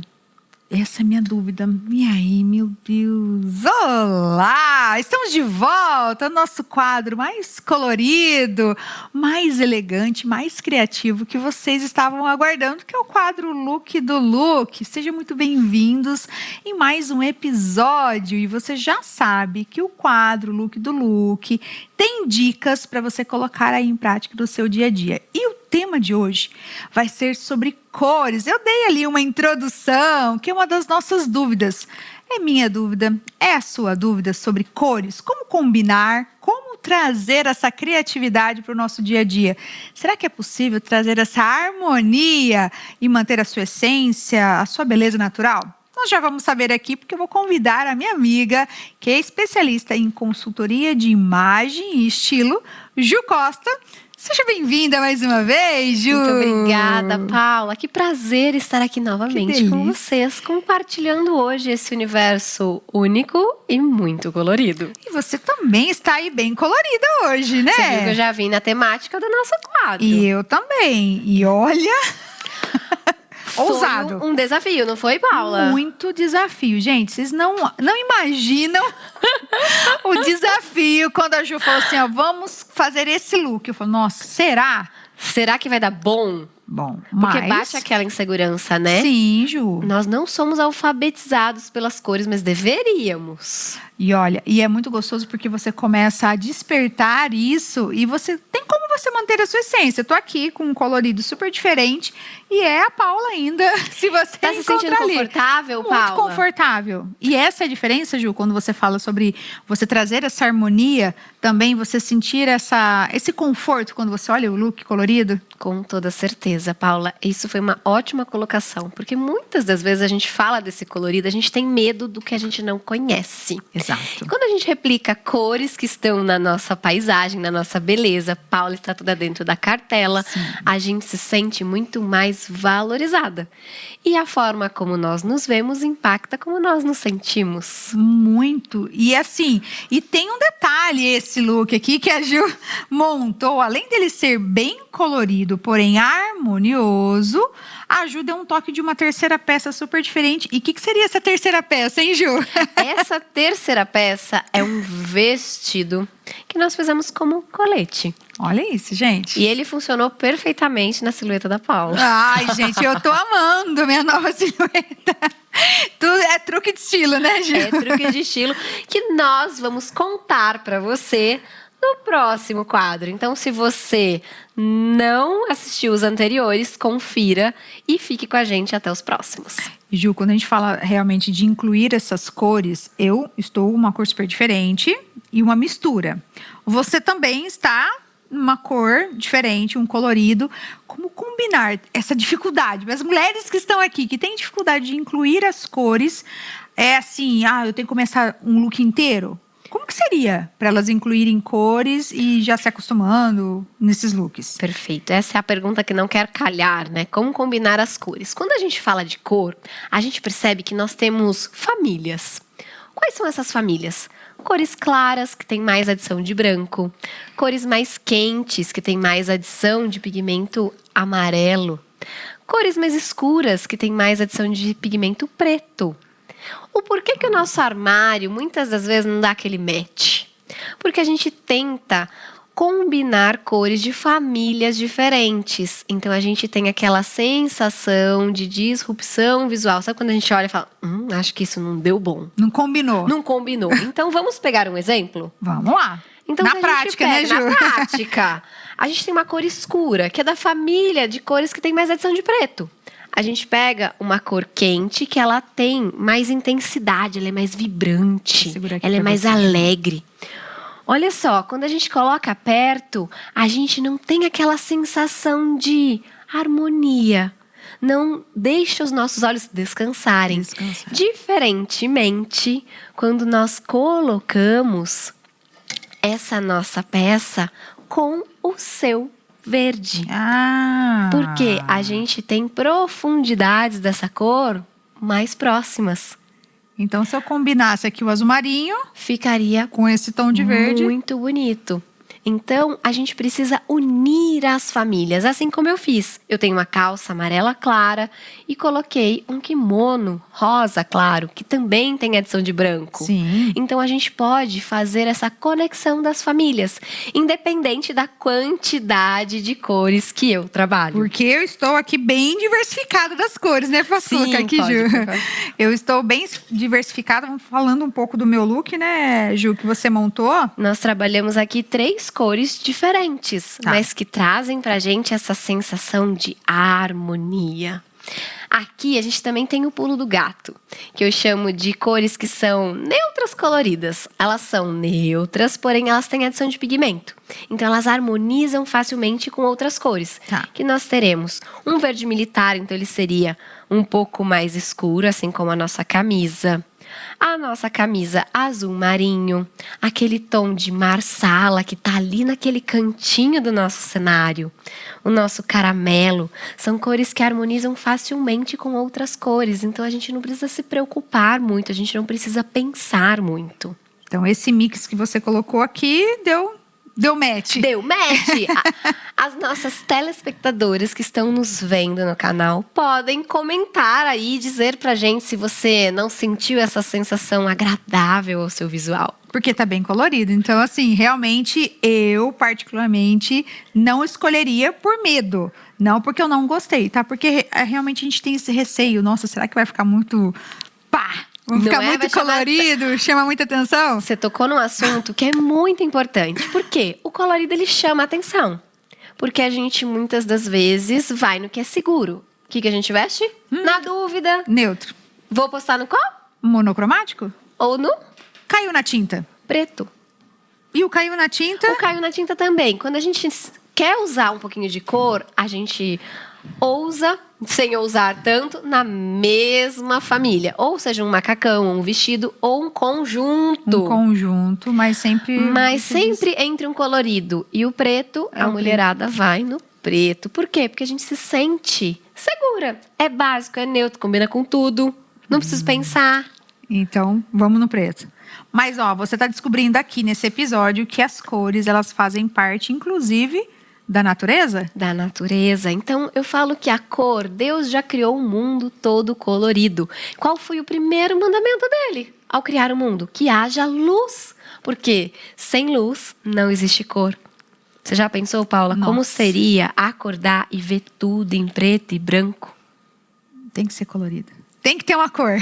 Essa é a minha dúvida. E aí, meu Deus? Olá! Estamos de volta ao nosso quadro mais colorido, mais elegante, mais criativo que vocês estavam aguardando, que é o quadro Look do Look. Sejam muito bem-vindos em mais um episódio. E você já sabe que o quadro Look do Look tem dicas para você colocar aí em prática no seu dia a dia. E o tema de hoje vai ser sobre cores. Eu dei ali uma introdução, que é uma das nossas dúvidas. É minha dúvida, é a sua dúvida sobre cores? Como combinar? Como trazer essa criatividade para o nosso dia a dia? Será que é possível trazer essa harmonia e manter a sua essência, a sua beleza natural? Nós já vamos saber aqui, porque eu vou convidar a minha amiga, que é especialista em consultoria de imagem e estilo, Ju Costa. Seja bem-vinda mais uma vez, Ju. Muito obrigada, Paula. Que prazer estar aqui novamente com vocês, compartilhando hoje esse universo único e muito colorido. E você também está aí bem colorida hoje, né? Você viu que eu já vim na temática do nosso quadro. E eu também. E olha... Ousado. Foi um desafio, não foi, Paula? Muito desafio. Gente, vocês não imaginam o desafio quando a Ju falou assim, ó, vamos fazer esse look. Eu falo, nossa, será? Será que vai dar bom? Bom, Porque mas... bate aquela insegurança, né? Sim, Ju. Nós não somos alfabetizados pelas cores, mas deveríamos. E olha, e é muito gostoso porque você começa a despertar isso e você tem como você manter a sua essência. Eu tô aqui com um colorido super diferente e é a Paula ainda, se você Tá se sentindo ali. confortável, Paula? Muito confortável. E essa é a diferença, Ju, quando você fala sobre você trazer essa harmonia, também você sentir esse conforto quando você olha o look colorido? Com toda certeza, Paula. Isso foi uma ótima colocação, porque muitas das vezes a gente fala desse colorido, a gente tem medo do que a gente não conhece. Exato. Quando a gente replica cores que estão na nossa paisagem, na nossa beleza, Paula está toda dentro da cartela, Sim. A gente se sente muito mais valorizada. E a forma como nós nos vemos impacta como nós nos sentimos. Muito. E assim, e tem um detalhe esse look aqui que a Ju montou. Além dele ser bem colorido, porém harmonioso, a Ju deu um toque de uma terceira peça super diferente. E o que seria essa terceira peça, hein, Ju? Essa terceira peça é um vestido que nós fizemos como colete. Olha isso, gente. E ele funcionou perfeitamente na silhueta da Paula. Ai, gente, eu tô amando minha nova silhueta. Tudo é truque de estilo, né, Ju? É truque de estilo que nós vamos contar pra você no próximo quadro. Então, se você não assistiu os anteriores, confira e fique com a gente até os próximos. Ju, quando a gente fala realmente de incluir essas cores, eu estou uma cor super diferente e uma mistura. Você também está uma cor diferente, um colorido. Como combinar essa dificuldade? As mulheres que estão aqui, que têm dificuldade de incluir as cores, é assim, eu tenho que começar um look inteiro? Como que seria para elas incluírem cores e já se acostumando nesses looks? Perfeito. Essa é a pergunta que não quer calhar, né? Como combinar as cores? Quando a gente fala de cor, a gente percebe que nós temos famílias. Quais são essas famílias? Cores claras, que tem mais adição de branco. Cores mais quentes, que tem mais adição de pigmento amarelo. Cores mais escuras, que tem mais adição de pigmento preto. O porquê que o nosso armário muitas das vezes não dá aquele match? Porque a gente tenta combinar cores de famílias diferentes. Então a gente tem aquela sensação de disrupção visual. Sabe quando a gente olha e fala, acho que isso não deu bom. Não combinou. Não combinou. Então vamos pegar um exemplo? Vamos lá. Então, Na prática, né, Ju? Na prática, a gente tem uma cor escura, que é da família de cores que tem mais adição de preto. A gente pega uma cor quente que ela tem mais intensidade, ela é mais vibrante, ela é mais alegre. Olha só, quando a gente coloca perto, a gente não tem aquela sensação de harmonia. Não deixa os nossos olhos descansarem. Diferentemente, quando nós colocamos essa nossa peça com o seu verde. Porque a gente tem profundidades dessa cor mais próximas. Então, se eu combinasse aqui o azul marinho, ficaria com esse tom de verde, muito bonito. Então, a gente precisa unir as famílias, assim como eu fiz. Eu tenho uma calça amarela clara e coloquei um kimono rosa claro, que também tem adição de branco. Sim. Então, a gente pode fazer essa conexão das famílias, independente da quantidade de cores que eu trabalho. Porque eu estou aqui bem diversificada das cores, né, Passuca? Sim, aqui, pode, Ju. pode. Eu estou bem diversificada. Falando um pouco do meu look, né, Ju, que você montou. Nós trabalhamos aqui 3 cores diferentes, Tá. mas que trazem pra gente essa sensação de harmonia. Aqui a gente também tem o pulo do gato, que eu chamo de cores que são neutras coloridas. Elas são neutras, porém elas têm adição de pigmento. Então elas harmonizam facilmente com outras cores. Tá. Que nós teremos um verde militar, então ele seria um pouco mais escuro, assim como a nossa camisa. A nossa camisa azul marinho, aquele tom de marsala que tá ali naquele cantinho do nosso cenário. O nosso caramelo, são cores que harmonizam facilmente com outras cores. Então a gente não precisa se preocupar muito, a gente não precisa pensar muito. Então, esse mix que você colocou aqui deu match. Deu match! As nossas telespectadoras que estão nos vendo no canal podem comentar aí e dizer pra gente se você não sentiu essa sensação agradável ao seu visual. Porque tá bem colorido. Então, assim, realmente, eu, particularmente, não escolheria por medo. Não porque eu não gostei, tá? Porque realmente a gente tem esse receio. Nossa, será que vai ficar muito... pá! Vai Não ficar é? muito Vai chamar- colorido? Chama muita atenção? Você tocou num assunto que é muito importante. Por quê? O colorido, ele chama a atenção. Porque a gente, muitas das vezes, vai no que é seguro. O que a gente veste? Na dúvida. Neutro. Vou postar no qual? Monocromático? Ou no Caiu na tinta. preto. E o caiu na tinta... O caiu na tinta também. Quando a gente quer usar um pouquinho de cor, a gente ousa, sem ousar tanto, na mesma família. Ou seja, um macacão, um vestido ou um conjunto. Um conjunto, mas sempre... Mas sempre entre um colorido e o preto, É a o mulherada vai no preto. Por quê? Porque a gente se sente segura. É básico, é neutro, combina com tudo. Não preciso pensar. Então, vamos no preto. Mas, ó, você tá descobrindo aqui nesse episódio que as cores, elas fazem parte, inclusive, da natureza? Da natureza. Então, eu falo que a cor, Deus já criou o mundo todo colorido. Qual foi o primeiro mandamento dele ao criar o mundo? Que haja luz. Porque sem luz não existe cor. Você já pensou, Paula, como Nossa. seria acordar e ver tudo em preto e branco? Tem que ser colorida. Tem que ter uma cor.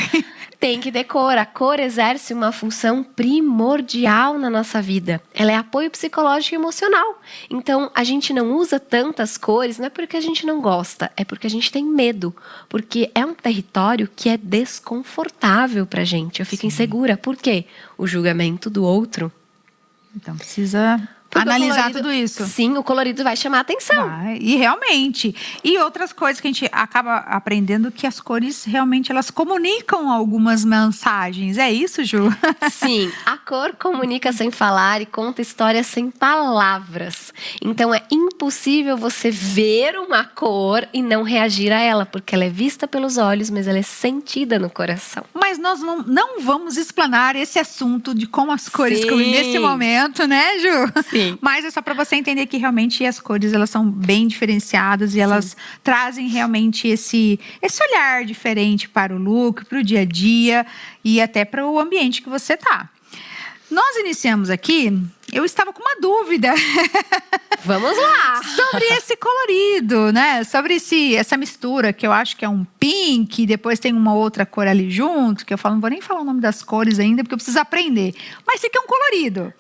Tem que ter cor. A cor exerce uma função primordial na nossa vida. Ela é apoio psicológico e emocional. Então, a gente não usa tantas cores, não é porque a gente não gosta, é porque a gente tem medo. Porque é um território que é desconfortável pra gente. Eu fico insegura. Por quê? O julgamento do outro. Então, precisa Porque o analisar colorido- tudo isso. Sim, o colorido vai chamar a atenção. Vai, e realmente. E outras coisas que a gente acaba aprendendo que as cores realmente elas comunicam algumas mensagens. É isso, Ju? Sim, a cor comunica sem falar e conta histórias sem palavras. Então é impossível você ver uma cor e não reagir a ela, porque ela é vista pelos olhos, mas ela é sentida no coração. Mas nós não vamos explanar esse assunto de como as cores Sim. comunicam nesse momento, né, Ju? Sim. Mas é só para você entender que realmente as cores elas são bem diferenciadas e elas trazem realmente esse olhar diferente para o look, para o dia a dia e até para o ambiente que você tá. Nós iniciamos aqui, eu estava com uma dúvida Vamos lá! sobre esse colorido, né? Sobre essa mistura que eu acho que é um pink, e depois tem uma outra cor ali junto, que eu falo, não vou nem falar o nome das cores ainda, porque eu preciso aprender. Mas esse aqui é um colorido.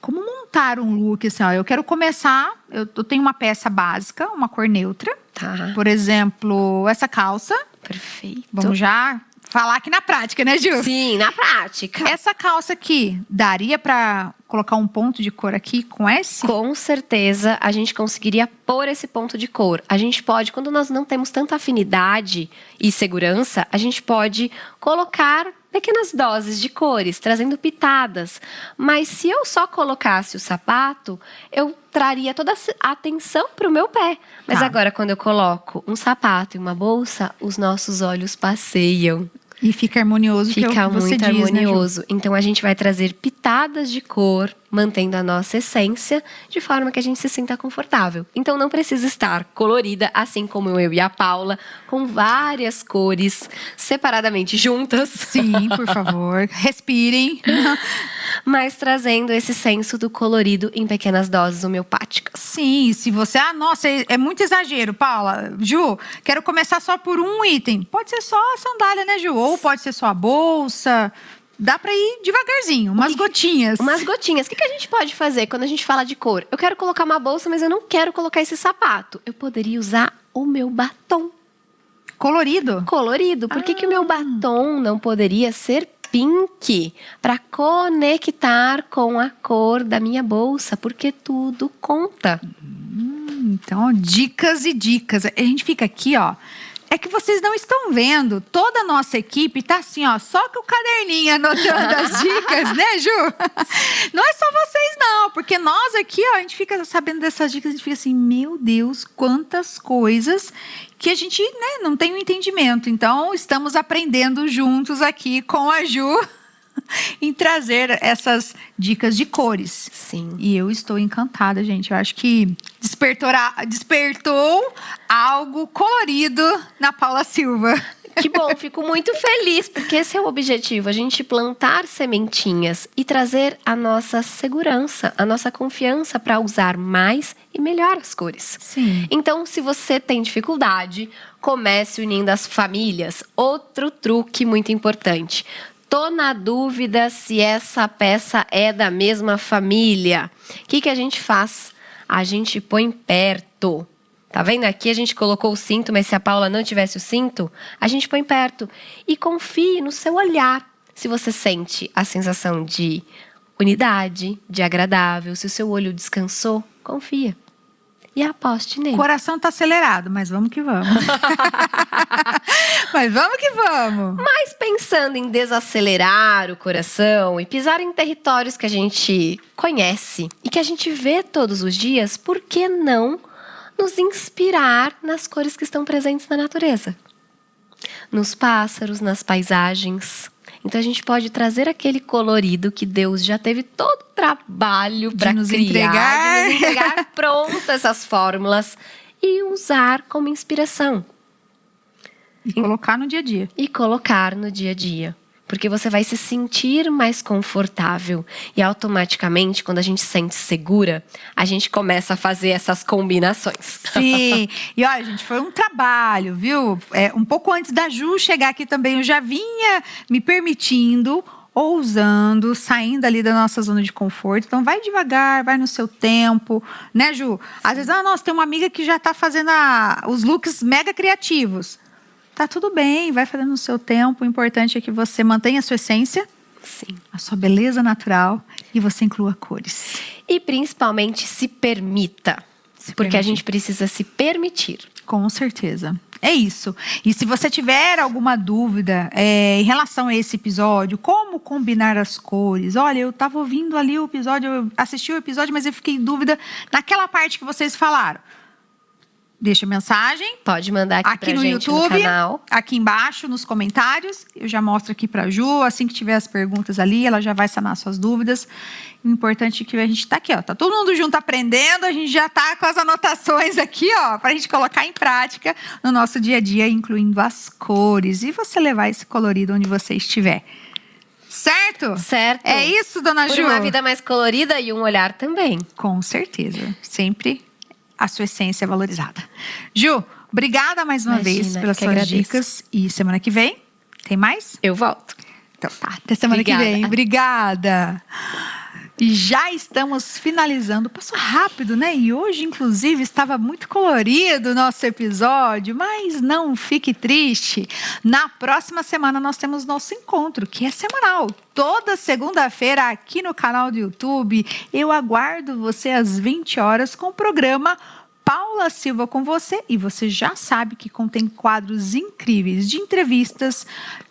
Como montar um look assim, ó, eu quero começar, eu tenho uma peça básica, uma cor neutra. Tá, Por exemplo, essa calça. perfeito. Vamos já falar aqui na prática, né, Ju? Sim, na prática. Essa calça aqui, daria pra colocar um ponto de cor aqui com esse? Com certeza a gente conseguiria pôr esse ponto de cor. A gente pode, quando nós não temos tanta afinidade e segurança, a gente pode colocar pequenas doses de cores, trazendo pitadas. Mas se eu só colocasse o sapato, eu traria toda a atenção para o meu pé. Mas Tá. agora, quando eu coloco um sapato e uma bolsa, os nossos olhos passeiam. E fica harmonioso, que é o Fica que você muito diz, né, Ju? harmonioso. Então a gente vai trazer pitadas de cor, mantendo a nossa essência, de forma que a gente se sinta confortável. Então não precisa estar colorida, assim como eu e a Paula, com várias cores separadamente juntas, Sim, por favor. Respirem. mas trazendo esse senso do colorido em pequenas doses homeopáticas. Sim, se você... Ah, nossa, é muito exagero, Paula. Ju, quero começar só por um item. Pode ser só a sandália, né, Ju? Ou pode ser só a bolsa. dá pra ir devagarzinho, umas gotinhas. Umas gotinhas. O que a gente pode fazer quando a gente fala de cor? Eu quero colocar uma bolsa, mas eu não quero colocar esse sapato. Eu poderia usar o meu batom. Colorido? Colorido. Por que o meu batom não poderia ser pink? Para conectar com a cor da minha bolsa, porque tudo conta. Então, dicas e dicas. A gente fica aqui, ó. É que vocês não estão vendo. Toda a nossa equipe tá assim, ó, só com o caderninho anotando as dicas, né, Ju? Não é só vocês, não. Porque nós aqui, ó, a gente fica sabendo dessas dicas, a gente fica assim, meu Deus, quantas coisas que a gente, né, não tem um entendimento. Então, estamos aprendendo juntos aqui com a Ju em trazer essas dicas de cores. Sim. E eu estou encantada, gente. Eu acho que despertou algo colorido na Paula Silva. Que bom, fico muito feliz, porque esse é o objetivo, a gente plantar sementinhas e trazer a nossa segurança, a nossa confiança para usar mais e melhor as cores. Sim. Então, se você tem dificuldade, comece unindo as famílias. Outro truque muito importante. Tô na dúvida se essa peça é da mesma família. O que a gente faz? A gente põe perto. Tá vendo? Aqui a gente colocou o cinto, mas se a Paula não tivesse o cinto, a gente põe perto. E confie no seu olhar. Se você sente a sensação de unidade, de agradável, se o seu olho descansou, confia. E aposte nele. O coração tá acelerado, mas vamos que vamos. Mas vamos que vamos. Mas pensando em desacelerar o coração e pisar em territórios que a gente conhece e que a gente vê todos os dias, por que não nos inspirar nas cores que estão presentes na natureza? Nos pássaros, nas paisagens. Então a gente pode trazer aquele colorido que Deus já teve todo o trabalho para nos criar, de nos entregar prontas essas fórmulas e usar como inspiração. E colocar no dia a dia. E colocar no dia a dia. Porque você vai se sentir mais confortável. E automaticamente, quando a gente se sente segura, a gente começa a fazer essas combinações. Sim. E olha, gente, foi um trabalho, viu? Um pouco antes da Ju chegar aqui também, eu já vinha me permitindo, ousando, saindo ali da nossa zona de conforto. Então, vai devagar, vai no seu tempo. Né, Ju? Às vezes, nossa, tem uma amiga que já tá fazendo os looks mega criativos. Tá tudo bem, vai fazendo no seu tempo. O importante é que você mantenha a sua essência, Sim. a sua beleza natural e você inclua cores. E principalmente se permita. Porque a gente precisa se permitir. Com certeza. É isso. E se você tiver alguma dúvida em relação a esse episódio, como combinar as cores? Olha, eu estava ouvindo ali o episódio, eu assisti o episódio, mas eu fiquei em dúvida naquela parte que vocês falaram. Deixa mensagem. Pode mandar aqui pra no gente YouTube, no canal. aqui embaixo, nos comentários. Eu já mostro aqui pra Ju. Assim que tiver as perguntas ali, ela já vai sanar suas dúvidas. O importante é que a gente tá aqui, ó. Tá todo mundo junto aprendendo. A gente já tá com as anotações aqui, ó. Pra gente colocar em prática no nosso dia a dia, incluindo as cores. E você levar esse colorido onde você estiver. Certo? Certo. É isso, dona Por Ju? uma vida mais colorida e um olhar também. Com certeza. Sempre a sua essência é valorizada. Ju, obrigada mais uma vez pelas suas agradeço. dicas. E semana que vem, tem mais? Eu volto. Então tá, até semana que vem. Obrigada. E já estamos finalizando. Passou rápido, né? E hoje, inclusive, estava muito colorido o nosso episódio. Mas não fique triste. Na próxima semana nós temos nosso encontro, que é semanal. Toda segunda-feira aqui no canal do YouTube. Eu aguardo você às 20 horas com o programa Paula Silva com você. E você já sabe que contém quadros incríveis de entrevistas,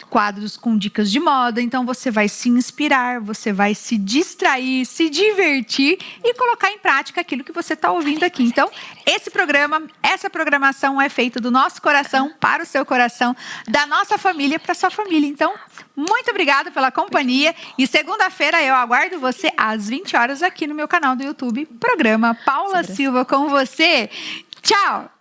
quadros com dicas de moda. Então você vai se inspirar, você vai se distrair, se divertir e colocar em prática aquilo que você está ouvindo aqui. Então, esse programa, essa programação é feita do nosso coração para o seu coração, da nossa família para a sua família. Então, muito obrigada pela companhia. E segunda-feira eu aguardo você às 20 horas aqui no meu canal do YouTube, programa Paula Silva com você. Tchau!